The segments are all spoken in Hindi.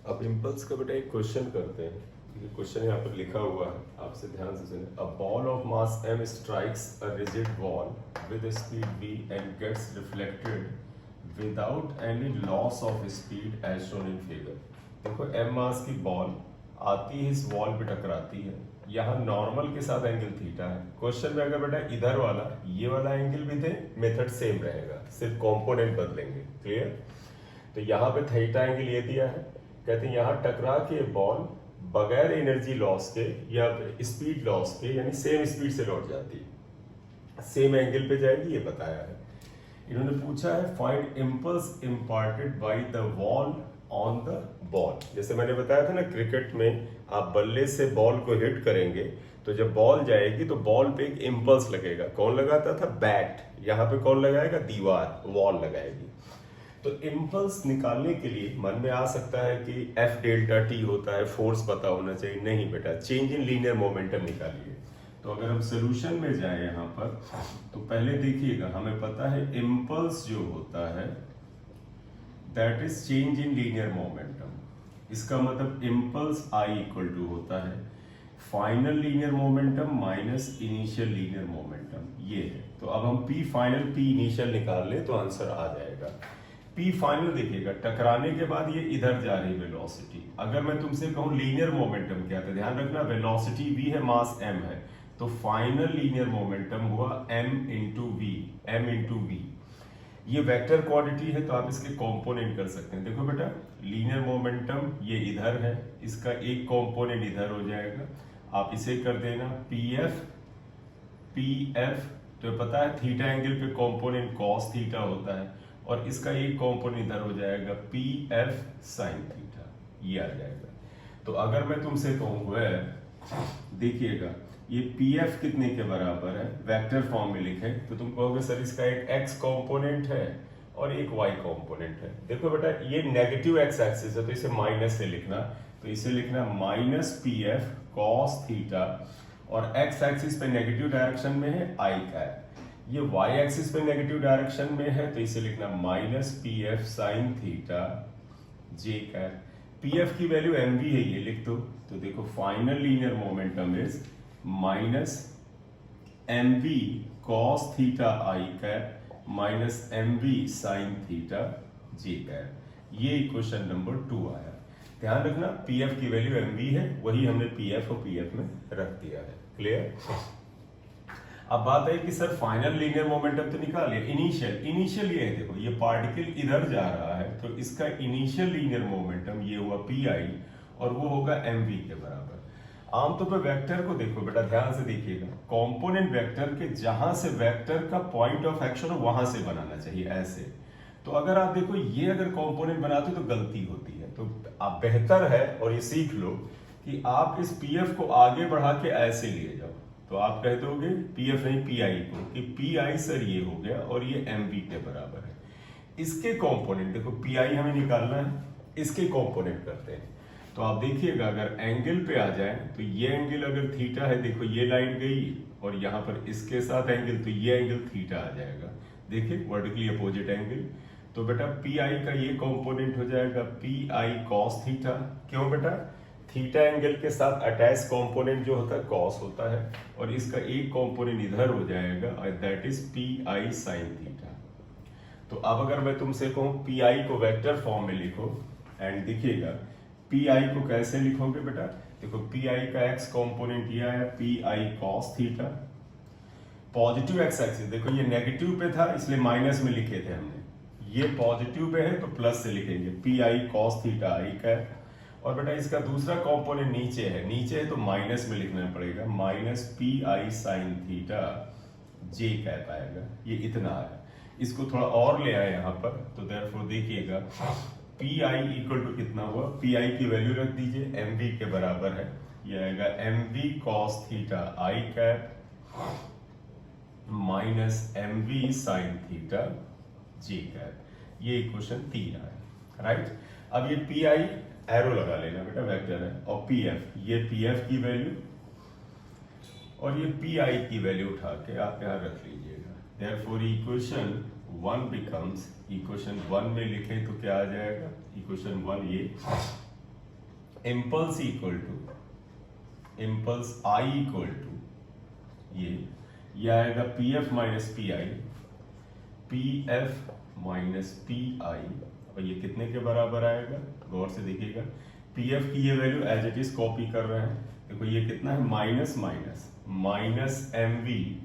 अब इम्पल्स का बेटा एक क्वेश्चन करते हैं। ये क्वेश्चन यहाँ पर लिखा हुआ है, आपसे ध्यान से सुनिए। A ball of mass m strikes a rigid wall with speed v and gets reflected without any loss of speed as shown in figure. देखो m मास की बॉल आती है, इस वॉल पे टकराती है। यहाँ नॉर्मल के साथ एंगल थीटा है। क्वेश्चन में अगर बेटा इधर वाला ये वाला एंगल भी थे, मेथड सेम रहेगा, सिर्फ कंपोनेंट बदलेंगे। क्लियर? तो यहाँ पे थीटा एंगल ये दिया है, कहते हैं यहाँ टकरा के बॉल बगैर एनर्जी लॉस के या स्पीड लॉस के, यानी सेम स्पीड से लौट जाती है, सेम एंगल पे जाएगी, ये बताया है। इन्होंने पूछा है find impulse imparted by the wall on the ball. जैसे मैंने बताया था ना, क्रिकेट में आप बल्ले से बॉल को हिट करेंगे तो जब बॉल जाएगी तो बॉल पे एक इम्पल्स लगेगा। कौन लगाता था? बैट। यहाँ पे कौन लगाएगा? दीवार, वॉल लगाएगी। तो इम्पल्स निकालने के लिए मन में आ सकता है कि एफ डेल्टा टी होता है, फोर्स पता होना चाहिए। नहीं बेटा, चेंज इन लीनियर मोमेंटम निकालिए। तो अगर हम सोल्यूशन में जाए यहाँ पर, तो पहले देखिएगा, हमें पता है इम्पल्स जो होता है that is change in linear momentum. इसका मतलब इम्पल्स आई इक्वल टू होता है final linear momentum minus initial linear momentum. ये है। तो अब हम पी फाइनल पी इनिशियल निकाल ले तो आंसर आ जाएगा। पी फाइनल देखिएगा, टकराने के बाद ये इधर जा रही वेलोसिटी। अगर मैं तुमसे कहूं लीनियर मोमेंटम क्या था, ध्यान रखना वेलोसिटी v है, मास m है, तो फाइनल लीनियर मोमेंटम हुआ m इंटू वी। ये वेक्टर क्वांटिटी है तो आप इसके कंपोनेंट कर सकते हैं। देखो बेटा, लीनियर मोमेंटम ये इधर है, इसका एक कंपोनेंट इधर हो जाएगा। आप इसे कर देना पीएफ, तो पता है थीटा एंगल पे कंपोनेंट कॉस थीटा होता है, और इसका एक कंपोनेंट इधर हो जाएगा पी एफ साइन थीटा, ये आ जाएगा। तो अगर मैं तुमसे कहूँ देखिएगा, ये पी एफ कितने के बराबर है, वेक्टर फॉर्म में लिखे तो तुम कहोगे सर इसका एक एक्स कंपोनेंट है और एक वाई कंपोनेंट है। देखो बेटा, ये नेगेटिव एक्स एक्सिस है तो इसे माइनस से लिखना, तो इसे लिखना minus P F cos theta, और एक्स एक्सिस पे नेगेटिव डायरेक्शन में है आई कैप। ये y एक्सिस पे नेगेटिव डायरेक्शन में है तो इसे लिखना minus P F sine theta J cap. P F की वैल्यू एम वी है, ये लिख दो। तो देखो final linear momentum is minus M V cos theta I cap minus M V sine theta J cap. ये इक्वेशन नंबर 2 आया। ध्यान रखना, पी एफ की वैल्यू एम वी है, वही हमने पी एफ और पी एफ में रख दिया है। क्लियर? अब बात है कि सर फाइनल लीनियर मोमेंटम तो निकालिए, इनिशियल ये है। देखो, ये पार्टिकल इधर जा रहा है तो इसका इनिशियल लीनियर मोमेंटम ये हुआ पी आई, और वो होगा एम वी के बराबर। आमतौर पर वेक्टर को देखो बेटा, ध्यान से देखिएगा, कंपोनेंट वेक्टर के जहां से वेक्टर का पॉइंट ऑफ एक्शन हो वहां से बनाना चाहिए, ऐसे। तो अगर आप देखो ये अगर कंपोनेंट बनाते हो तो गलती होती है। तो आप बेहतर है, और ये सीख लो कि आप इस पी एफ को आगे बढ़ा के ऐसे लिए जाओ। तो आप कह दोगे पी एफ नहीं पी आई को, कि पी आई सर ये हो गया और ये एम वी के बराबर है। इसके कंपोनेंट देखो, पी आई हमें निकालना है, इसके कंपोनेंट करते हैं। तो आप देखिएगा, अगर एंगल पे आ जाए तो ये एंगल अगर थीटा है, देखो ये लाइन गई और यहाँ पर इसके साथ एंगल, तो ये एंगल थीटा आ जाएगा। देखिए वर्टिकली अपोजिट एंगल। तो बेटा पी आई का ये कंपोनेंट हो जाएगा पी आई कॉस थीटा। क्यों बेटा? थीटा एंगल के साथ अटैच कंपोनेंट जो होता है कॉस होता है, और इसका एक कंपोनेंट इधर हो जाएगा और that is P I sine theta. तो अब अगर मैं तुमसे कहूं पी आई को वेक्टर फॉर्म में लिखो, एंड देखिएगा पी आई को कैसे लिखोगे बेटा? देखो पी आई का एक्स कंपोनेंट ये आया P I cos theta, positive x axis, देखो ये नेगेटिव पे था इसलिए माइनस में लिखे थे हमने, ये पॉजिटिव पे है तो प्लस से लिखेंगे P I cos theta I cap. और बेटा इसका दूसरा कंपोनेंट नीचे है तो माइनस में लिखना पड़ेगा, minus P I sign theta J cap आएगा। ये इतना आया, इसको थोड़ा और ले आए यहाँ पर। तो देयरफॉर देखिएगा पी आई इक्वल टू कितना हुआ, पी आई की वैल्यू रख दीजिए, एम वी के बराबर है, ये आएगा M V cos theta I cap minus M V sine theta J cap. ये इक्वेशन 3 आया, राइट। अब ये पी आई एरो लगा लेना बेटा, वेक्टर है, और पी एफ, ये पी एफ की वैल्यू और ये पी आई की वैल्यू उठा के आप यहाँ रख लीजिएगा। देयरफॉर इक्वेशन 1 बिकम्स, इक्वेशन 1 में लिखें तो क्या आ जाएगा, इक्वेशन 1 ये इम्पल्स आई इक्वल टू ये आएगा P F minus P I, और ये कितने के बराबर आएगा, गौर से देखिएगा। पी एफ की ये value as it is copy कर रहे हैं, देखो ये कितना है, minus M V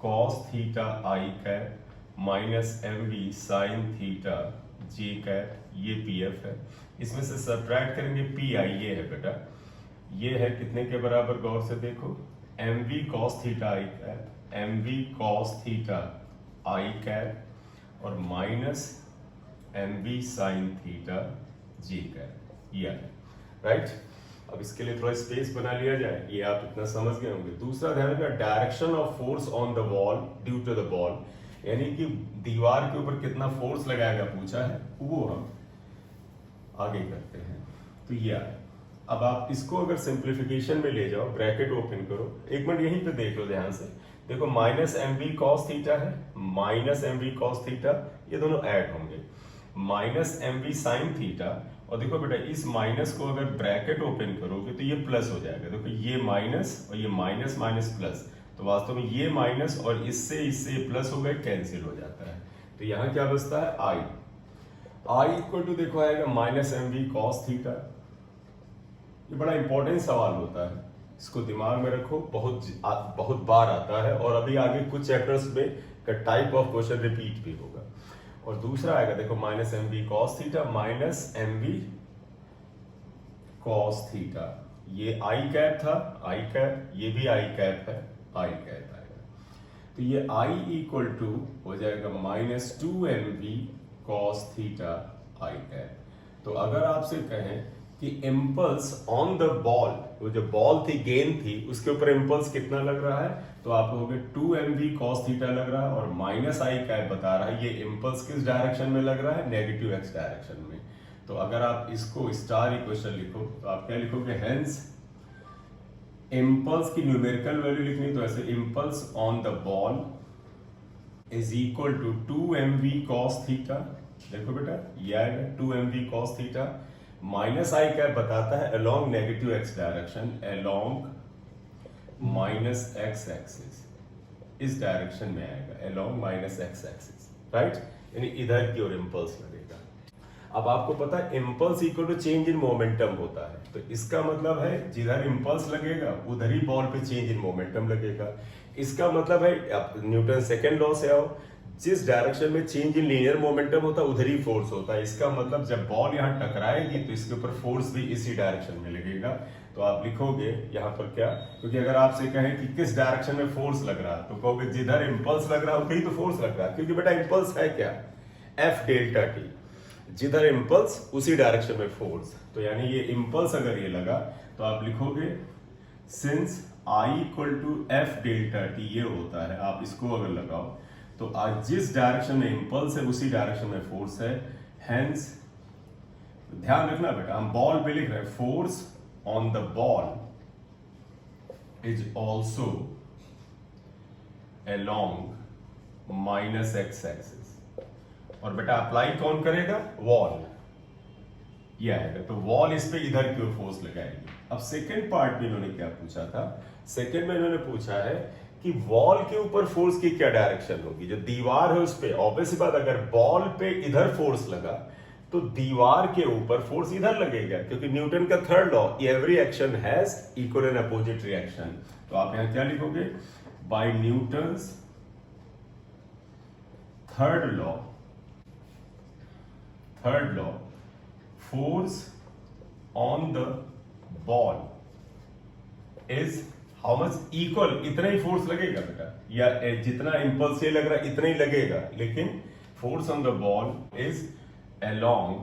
cos theta I cap minus M V sine theta J cap, ये पी एफ है। इसमें से सब्ट्रैक्ट करेंगे पी आई, ये है बेटा, ये है कितने के बराबर, गौर से देखो, M V cos theta I cap, M V cos theta I cap और minus M V sine theta J cap, ये है राइट। अब इसके लिए थोड़ा स्पेस बना लिया जाए, ये आप इतना समझ गए होंगे। दूसरा ध्यान रखना, direction of force on the wall due to the ball, यानी कि दीवार के ऊपर कितना फोर्स लगाएगा पूछा है, वो हम आगे करते हैं। तो ये है। अब आप इसको अगर सिंप्लीफिकेशन में ले जाओ, ब्रैकेट ओपन करो, एक मिनट यहीं पे देख लो ध्यान से, देखो minus M V cos theta है, minus M V cos theta, ये दोनों ऐड होंगे, minus M V sine theta, और देखो बेटा इस माइनस को अगर ब्रैकेट ओपन करोगे तो ये प्लस हो जाएगा, देखो ये माइनस और ये माइनस माइनस प्लस, तो वास्तव में ये माइनस और इससे प्लस हो गए, कैंसिल हो जाता है। तो यहाँ क्या बचता है, आई इक्वल टू देखो आएगा minus M V cos theta. ये बड़ा इंपॉर्टेंट सवाल होता है, इसको दिमाग में रखो, बहुत बार आता है, और अभी आगे कुछ चैप्टर्स में का टाइप ऑफ क्वेश्चन रिपीट भी होगा। और दूसरा आएगा देखो minus M B cos theta minus M B cos theta, ये आई कैप था, आई कैप, ये भी आई कैप है, आई कैप आएगा। तो ये आई इक्वल टू हो जाएगा minus two M B cos theta I cap. तो अगर आपसे कहें कि इम्पल्स ऑन द बॉल, वो जो बॉल थी, गेंद थी, उसके ऊपर इम्पल्स कितना लग रहा है, तो आप कहोगे 2mv cos थीटा लग रहा है, और माइनस आई कैप बता रहा है ये इम्पल्स किस डायरेक्शन में लग रहा है, नेगेटिव एक्स डायरेक्शन में। तो अगर आप इसको स्टार इक्वेशन लिखो तो आप क्या लिखोगे, हेंस इम्पल्स की न्यूमेरिकल वैल्यू लिखनी, तो ऐसे impulse on the ball is equal to 2mv cos theta, देखो बेटा ये आएगा 2mv cos theta, minus I cap बताता है along negative X direction, along minus X axis, इस डायरेक्शन में आएगा, along minus X axis, right, यानी इधर की ओर इम्पल्स लगेगा। अब आपको पता है impulse equal to change in momentum होता है, तो इसका मतलब है जिधर इम्पल्स लगेगा उधर ही बॉल पे चेंज इन मोमेंटम लगेगा। इसका मतलब है, आप न्यूटन सेकेंड लॉ से आओ, जिस डायरेक्शन में चेंज इन लीनियर मोमेंटम होता है उधर ही फोर्स होता है। इसका मतलब जब बॉल यहाँ टकराएगी तो इसके ऊपर फोर्स भी इसी डायरेक्शन में लगेगा। तो आप लिखोगे यहाँ पर क्या, क्योंकि अगर आपसे कहें कि किस डायरेक्शन में फोर्स लग रहा है तो कहोगे जिधर इम्पल्स लग रहा है वहीं तो फोर्स लग रहा है, क्योंकि बेटा इम्पल्स है क्या, एफ डेल्टा टी, जिधर इम्पल्स उसी डायरेक्शन में फोर्स। तो यानी ये इम्पल्स अगर ये लगा तो आप लिखोगे since I equal to F delta T, ये होता है, आप इसको अगर लगाओ तो आज जिस डायरेक्शन में इम्पल्स है उसी डायरेक्शन में फोर्स है, हेंस ध्यान रखना बेटा, हम बॉल पे लिख रहे हैं, force on the ball is also along minus X axis, और बेटा अप्लाई कौन करेगा, वॉल, ये आएगा। तो वॉल इस पे इधर की ओर फोर्स लगाएगी। अब सेकेंड पार्ट में इन्होंने क्या पूछा था, सेकेंड में इन्होंने पूछा है कि वॉल के ऊपर फोर्स की क्या डायरेक्शन होगी, जो दीवार है उस पे, ऑब्वियस बात अगर बॉल पे इधर फोर्स लगा तो दीवार के ऊपर फोर्स इधर लगेगा, क्योंकि न्यूटन का third law, every action has equal and opposite reaction. तो आप यहां क्या लिखोगे, by Newton's third law force on the ball is how much equal, इतना ही फोर्स लगेगा बेटा, या जितना इंपल्स से लग रहा है इतना ही लगेगा, लेकिन force on the ball is along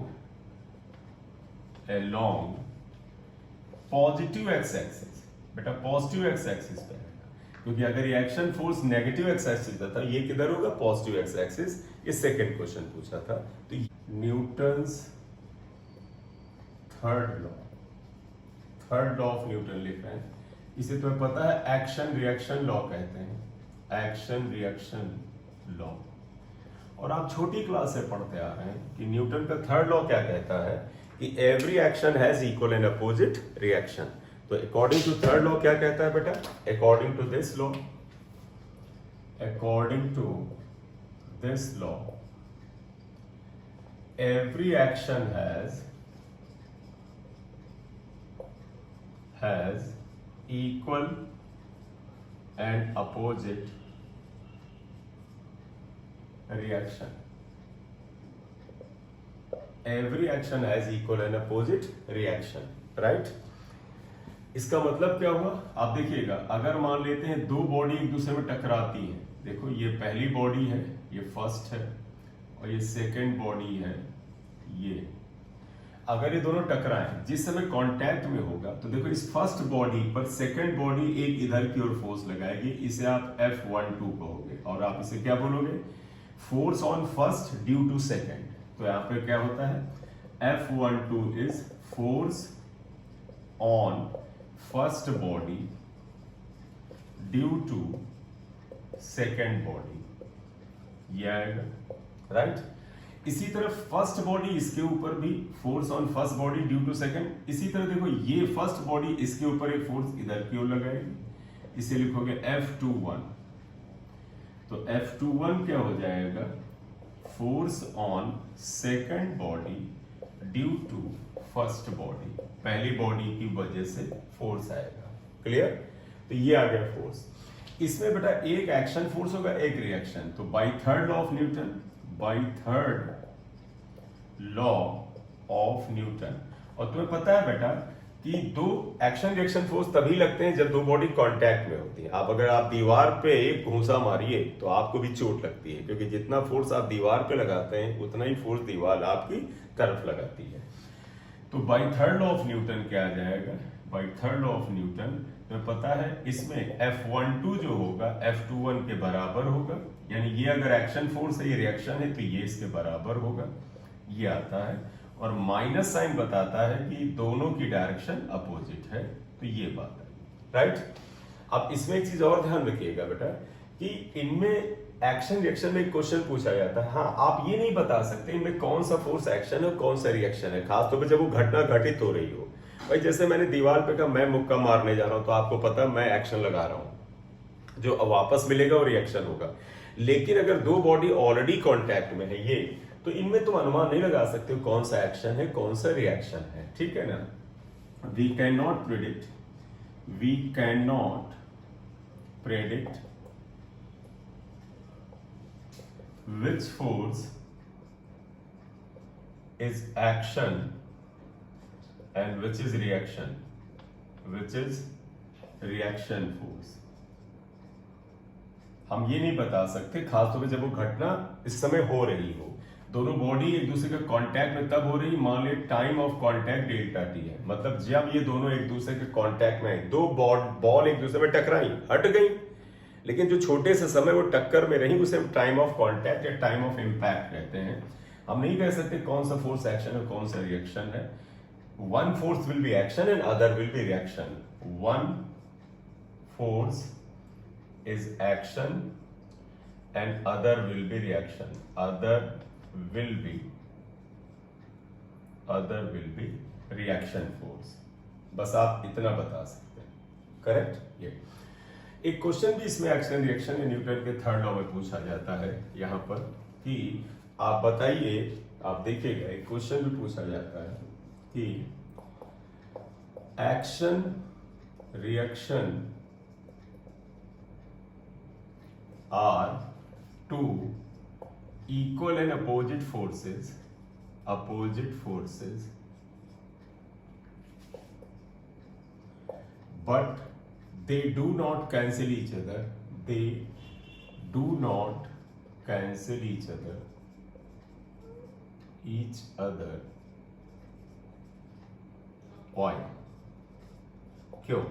positive x axis, बेटा पॉजिटिव एक्स एक्सिस पे है, क्योंकि अगर ये action force negative x axis था ये किधर होगा, पॉजिटिव एक्स एक्सिस। ये सेकंड क्वेश्चन पूछा था। तो Newton's third law of Newton लिख रहे हैं, इसे तुम्हें पता है एक्शन रिएक्शन लॉ कहते हैं, एक्शन रिएक्शन लॉ। और आप छोटी क्लास से पढ़ते आ रहे हैं कि न्यूटन का थर्ड लॉ क्या कहता है कि every action has equal and opposite reaction. तो अकॉर्डिंग टू थर्ड लॉ क्या कहता है बेटा, according to this law, according to this law every action has equal and opposite reaction. Every action has equal and opposite reaction, right? इसका मतलब क्या हुआ, आप देखिएगा, अगर मान लेते हैं दो बॉडी एक दूसरे में टकराती हैं, देखो ये पहली बॉडी है, ये फर्स्ट है, और ये सेकेंड बॉडी है, ये अगर ये दोनों टकराएं, जिस समय कांटेक्ट में होगा तो देखो इस फर्स्ट बॉडी पर सेकेंड बॉडी एक इधर की ओर फोर्स लगाएगी, इसे आप F12 कहोगे, और आप इसे क्या बोलोगे, force on first due to second. तो यहाँ पे क्या होता है, F12 is force on first body due to second body, ये आएगा, राइट। इसी तरह फर्स्ट बॉडी इसके ऊपर भी force on first body due to second. इसी तरह देखो ये फर्स्ट बॉडी इसके ऊपर एक फोर्स इधर की ओर लगाएगी, इसे लिखोगे F21। तो F21 क्या हो जाएगा, force on second body due to first body, पहली बॉडी की वजह से फोर्स आएगा, क्लियर। तो ये आ गया फोर्स। इसमें बेटा एक एक्शन फोर्स होगा, एक रिएक्शन। तो by third law of Newton, by third law of Newton, और तुम्हें पता है बेटा कि दो एक्शन रिएक्शन फोर्स तभी लगते हैं जब दो बॉडी कांटेक्ट में होती है। आप अगर आप दीवार पे एक घूंसा मारिए तो आपको भी चोट लगती है, क्योंकि जितना फोर्स आप दीवार पे लगाते हैं उतना ही फोर्स दीवार आपकी तरफ लगाती है। तो by third law of Newton क्या आ जाएगा, by third law of Newton तुम्हें पता है इसमें F12 जो होगा F21 के बराबर होगा, यानी ये अगर एक्शन फोर्स है, ये रिएक्शन है, तो ये इसके बराबर होगा, ये आता है। और माइनस साइन बताता है कि दोनों की डायरेक्शन अपोजिट है, तो ये बात है, राइट। अब इसमें एक चीज और ध्यान रखिएगा बेटा कि इनमें एक्शन रिएक्शन में एक क्वेश्चन पूछा जाता है, हाँ आप ये नहीं बता सकते इनमें कौन सा फोर्स एक्शन है कौन सा रिएक्शन है, खासतौर पर जब वो घटना घटित हो रही हो। भाई जैसे मैंने दीवार पे कहा मैं मुक्का मारने जा रहा हूं, तो आपको पता मैं एक्शन लगा रहा हूं, जो वापस मिलेगा वो रिएक्शन होगा। लेकिन अगर दो बॉडी ऑलरेडी कांटेक्ट में है ये, तो इनमें तुम अनुमान नहीं लगा सकते हो कौन सा एक्शन है कौन सा रिएक्शन है, ठीक है ना। We cannot predict, we cannot predict which force is action and which is reaction, which is reaction force। हम ये नहीं बता सकते, खासतौर पे जब वो घटना इस समय हो रही हो, दोनों बॉडी एक दूसरे के कांटेक्ट में तब हो रही, मान ले time of contact delta T है, मतलब जब ये दोनों एक दूसरे के कांटेक्ट में है, दो बॉल एक दूसरे में टकराई, हट गई, लेकिन जो छोटे से समय वो टक्कर में रही उसे टाइम ऑफ कांटेक्ट या टाइम ऑफ इंपैक्ट कहते हैं। हम नहीं कह सकते कौन सा फोर्स एक्शन है कौन सा रिएक्शन है। One force will be action and other will be reaction, one force is action and other will be reaction, other will be reaction force. बस आप इतना बता सकते हैं, करेक्ट। ये एक क्वेश्चन भी इसमें एक्शन रिएक्शन या न्यूटन के थर्ड लॉ में पूछा जाता है यहां पर कि आप बताइए, आप देखिएगा एक क्वेश्चन भी पूछा जाता है कि action reaction are two equal and opposite forces, but they do not cancel each other, they do not cancel each other why, क्यों।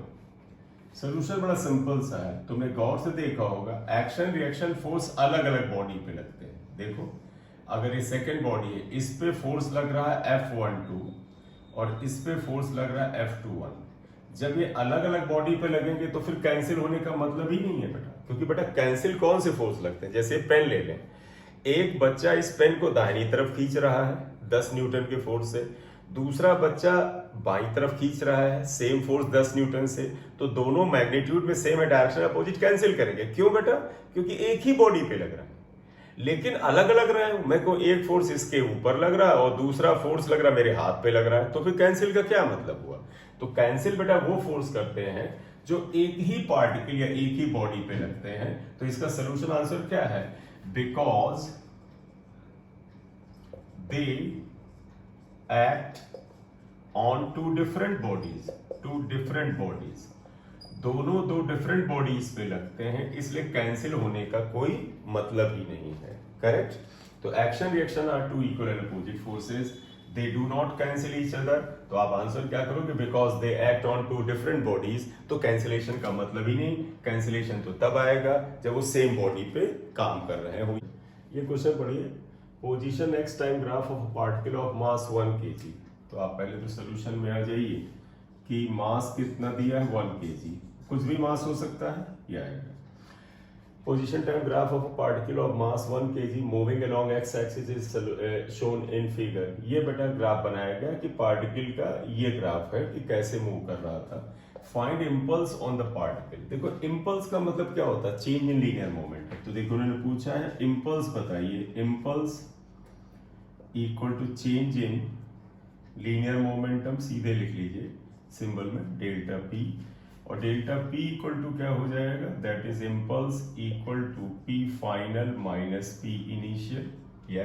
सोल्यूशन बड़ा सिंपल सा है, तुमने गौर से देखा होगा एक्शन रिएक्शन फोर्स अलग अलग बॉडी पे लगते हैं। देखो अगर ये सेकेंड बॉडी है, इस पे फोर्स लग रहा है F12 और इस पे फोर्स लग रहा है F21। जब ये अलग अलग बॉडी पे लगेंगे तो फिर कैंसिल होने का मतलब ही नहीं है बेटा, क्योंकि बेटा कैंसिल कौन से फोर्स लगते हैं। जैसे पेन ले लें, एक बच्चा इस पेन को दाहिनी तरफ खींच रहा है 10 न्यूटन के फोर्स से, दूसरा बच्चा बाईं तरफ खींच रहा है, सेम फोर्स 10 न्यूटन से, तो दोनों मैग्नीट्यूड में सेम है, डायरेक्शन अपोजिट, कैंसिल करेंगे। क्यों बेटा? क्योंकि एक ही बॉडी पे लग रहा है, लेकिन अलग अलग रहा है। मेरे को एक फोर्स इसके ऊपर लग रहा है और दूसरा फोर्स लग रहा है मेरे हाथ पे लग रहा है, तो फिर कैंसिल का क्या मतलब हुआ? तो कैंसिल बेटा वो फोर्स करते हैं जो एक ही पार्टिकल या एक ही बॉडी पे लगते हैं। तो इसका सोल्यूशन आंसर क्या है? Because they act on two different bodies, दोनों दो डिफरेंट बॉडीज पे लगते हैं, इसलिए कैंसिल होने का कोई मतलब ही नहीं है। करेक्ट? तो action reaction are two equal and opposite forces, they do not cancel each other. तो आप आंसर क्या करोगे? Because they act on two different bodies. तो कैंसिलेशन का मतलब ही नहीं, कैंसिलेशन तो तब आएगा जब वो सेम बॉडी पे काम कर रहे हो। ये क्वेश्चन पढ़िए, position x time graph of particle of mass 1 kg। तो आप पहले तो सोल्यूशन में आ जाइए कि मास कितना दिया है 1 kg, कुछ भी मास हो सकता है, ये आएगा। Position time graph of particle of mass 1 kg moving along x axis is shown in figure. ये बेटा ग्राफ बनाया गया कि पार्टिकल का ये ग्राफ है कि कैसे मूव कर रहा था। Find impulse on the particle. देखो इम्पल्स का मतलब क्या होता है? Change in linear moment. तो देखो उन्होंने पूछा है इम्पल्स बताइए, impulse equal to change in linear momentum, सीधे लिख लीजिए सिंबल में डेल्टा पी, और डेल्टा पी इक्वल टू क्या हो जाएगा? That is impulse equal to P final minus P initial. ये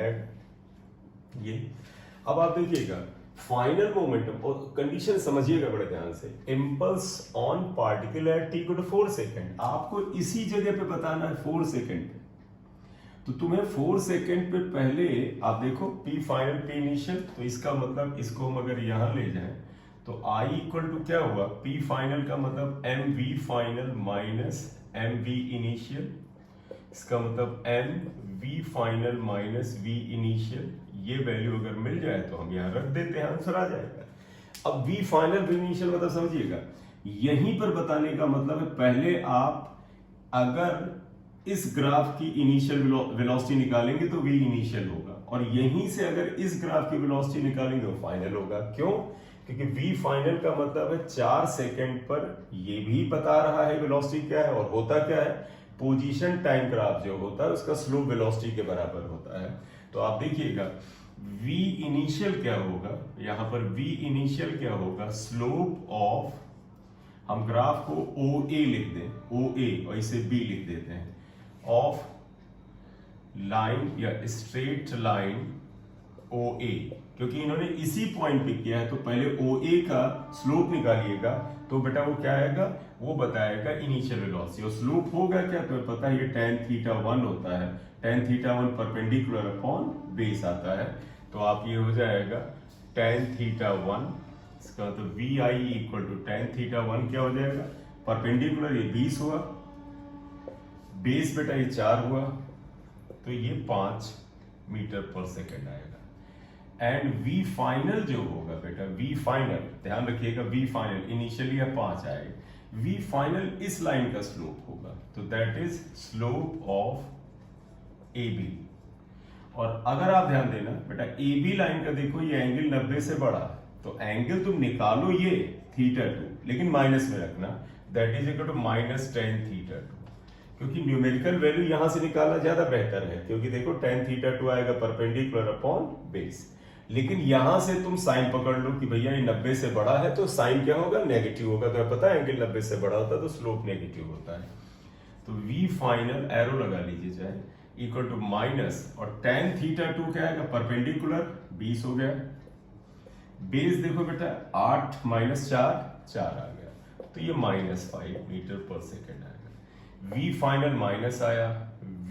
अब आप देखिएगा फाइनल मोमेंटम और कंडीशन समझिएगा बड़े ध्यान से। Impulse on particle at T equal to 4 second, आपको इसी जगह पे बताना है 4 सेकेंड पे। तो तुम्हें 4 सेकेंड पे पहले आप देखो P फाइनल P इनिशियल, तो इसका मतलब इसको हम अगर यहां ले जाएं तो I इक्वल टू क्या हुआ? P फाइनल का मतलब mv final minus mv initial, इसका मतलब mv final minus v initial. ये वैल्यू अगर मिल जाए तो हम यहां रख देते हैं, आंसर आ जाएगा। अब v फाइनल v इनिशियल मतलब समझिएगा, यहीं पर बताने का मतलब है पहले आप अगर इस ग्राफ की इनिशियल वेलोसिटी निकालेंगे तो v इनिशियल होगा, और यहीं से अगर इस ग्राफ की वेलोसिटी निकालेंगे तो फाइनल होगा। क्यों? क्योंकि v फाइनल का मतलब है 4 सेकंड पर ये भी बता रहा है वेलोसिटी क्या है, और होता क्या है? पोजीशन टाइम ग्राफ जो होता है उसका स्लोप वेलोसिटी के बराबर होता है। तो आप देखिएगा v इनिशियल क्या होगा, यहां पर v इनिशियल क्या होगा? स्लोप ऑफ, हम ग्राफ को OA लिख दें, OA और इसे B लिख देते हैं, ऑफ लाइन या स्ट्रेट लाइन OA, क्योंकि इन्होंने इसी पॉइंट पे किया है। तो पहले OA का स्लोप निकालिएगा, तो बेटा वो क्या आएगा? वो बताएगा इनिशियल वेलोसिटी। और स्लोप होगा क्या? तो पता है ये tan थीटा 1 होता है, tan theta 1 perpendicular upon base आता है। तो आप ये हो जाएगा tan थीटा 1, इसका मतलब VI equal to tan theta 1 क्या हो जाएगा? परपेंडिकुलर ये 20 हुआ, बेस बेटा ये 4 हुआ, तो ये 5 मीटर पर सेकेंड आएगा। एंड V फाइनल जो होगा बेटा, V फाइनल ध्यान रखिएगा, V फाइनल इनिशियली 5 आएगा, V फाइनल इस लाइन का स्लोप होगा, तो that is slope of AB। और अगर आप ध्यान देना बेटा AB लाइन का देखो ये एंगल 90 से बड़ा है, तो एंगल तुम निकालो ये थीटा 2, लेकिन माइनस में रखना, that is equal to minus tan theta 2, क्योंकि न्यूमेरिकल वैल्यू यहां से निकालना ज्यादा बेहतर है, क्योंकि देखो tan थीटा 2 आएगा परपेंडिकुलर अपॉन बेस। लेकिन यहां से तुम साइन पकड़ लो कि भैया ये 90 से बड़ा है, तो साइन क्या होगा? नेगेटिव होगा। तो पता है एंगल 90 से बड़ा होता है तो स्लोप नेगेटिव होता है। तो V फाइनल एरो लगा लीजिए चाहे, इक्वल टू माइनस, और tan थीटा 2 क्या आएगा? परपेंडिकुलर 20 हो गया, बेस देखो बेटा 8 माइनस 4 4 आ गया, तो ये -5 मीटर पर सेकेंड आएगा। V फाइनल माइनस आया,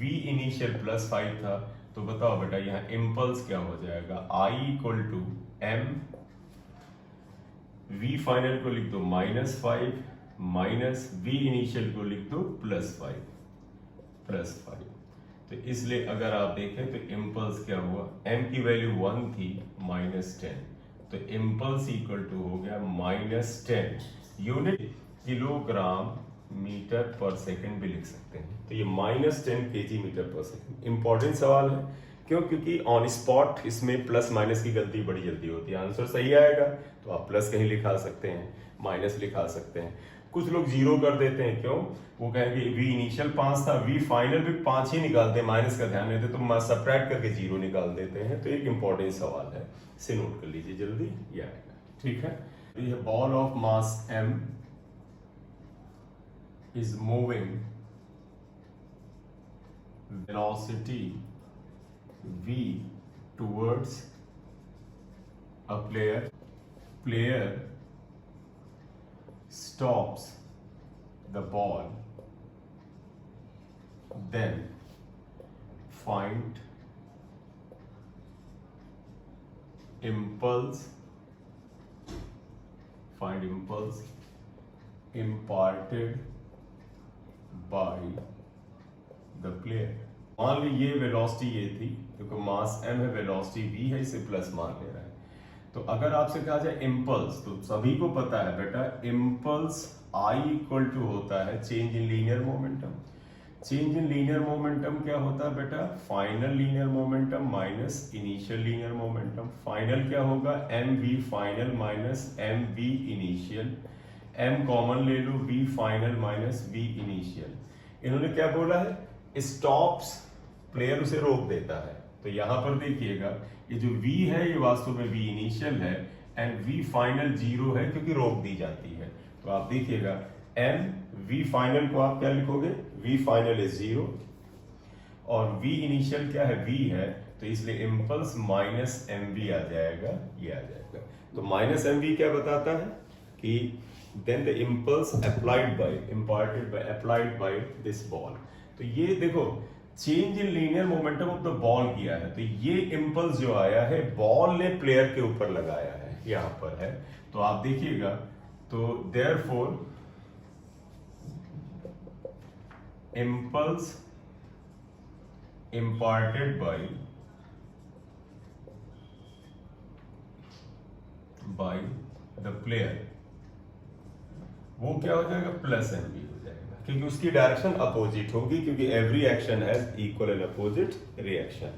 V इनिशियल +5 था, तो बताओ बेटा यहाँ इम्पल्स क्या हो जाएगा? I equal to m, V final को लिख दो -5 माइनस V इनिशियल को लिख दो +5। तो इसलिए अगर आप देखें तो इम्पल्स क्या हुआ? m की वैल्यू 1 थी, -10, तो इम्पल्स इक्वल टू हो गया -10 यूनिट किलोग्राम मीटर पर सेकंड भी लिख सकते हैं। तो ये -10 kg मीटर पर सेकंड। इंपॉर्टेंट सवाल है, क्यों? क्योंकि ऑन स्पॉट इसमें प्लस माइनस की गलती बड़ी जल्दी होती है। आंसर सही आएगा तो आप प्लस कहीं लिखा सकते हैं, माइनस लिखा सकते हैं। कुछ लोग जीरो कर देते हैं, क्यों? वो कहेंगे वी इनिशियल 5 था, वी फाइनल भी 5 ही निकालते हैं, माइनस का ध्यान देते तो सबट्रैक्ट करके जीरो निकाल देते हैं। तो एक इंपॉर्टेंट सवाल है, इसे नोट कर लीजिए जल्दी, ये आएगा। ठीक है, ये ball of mass m is moving velocity v towards a player stops the ball, then find impulse imparted by the player। मान ली ये वेलोसिटी ये थी, क्योंकि मास m है, वेलोसिटी v है, इसे प्लस मान ले रहा है। तो अगर आपसे कहा जाए इम्पल्स, तो सभी को पता है बेटा इम्पल्स I इक्वल टू होता है change in linear momentum. Change in linear momentum क्या होता है बेटा? Final linear momentum minus initial linear momentum. Final क्या होगा? mv final minus mv initial. m common ले लो, v final minus v initial. इन्होंने क्या बोला है? स्टॉप्स, प्लेयर उसे रोक देता है। तो यहां पर देखिएगा ये जो v है ये वास्तव में v इनिशियल है एंड v फाइनल जीरो है क्योंकि रोक दी जाती है। तो आप देखिएगा m v फाइनल को आप क्या लिखोगे? v फाइनल इज जीरो और v इनिशियल क्या है? v है, तो इसलिए इम्पल्स माइनस mv आ जाएगा, ये आ जाएगा। तो माइनस mv क्या बताता है कि then the impulse applied by this ball. तो ये देखो change in linear momentum of the ball किया है, तो ये इम्पल्स जो आया है बॉल ने प्लेयर के ऊपर लगाया है, यहां पर है। तो आप देखिएगा, तो therefore impulse imparted by the player, वो क्या हो जाएगा? प्लस mv हो जाएगा, क्योंकि उसकी डायरेक्शन अपोजिट होगी, क्योंकि every action has equal and opposite reaction.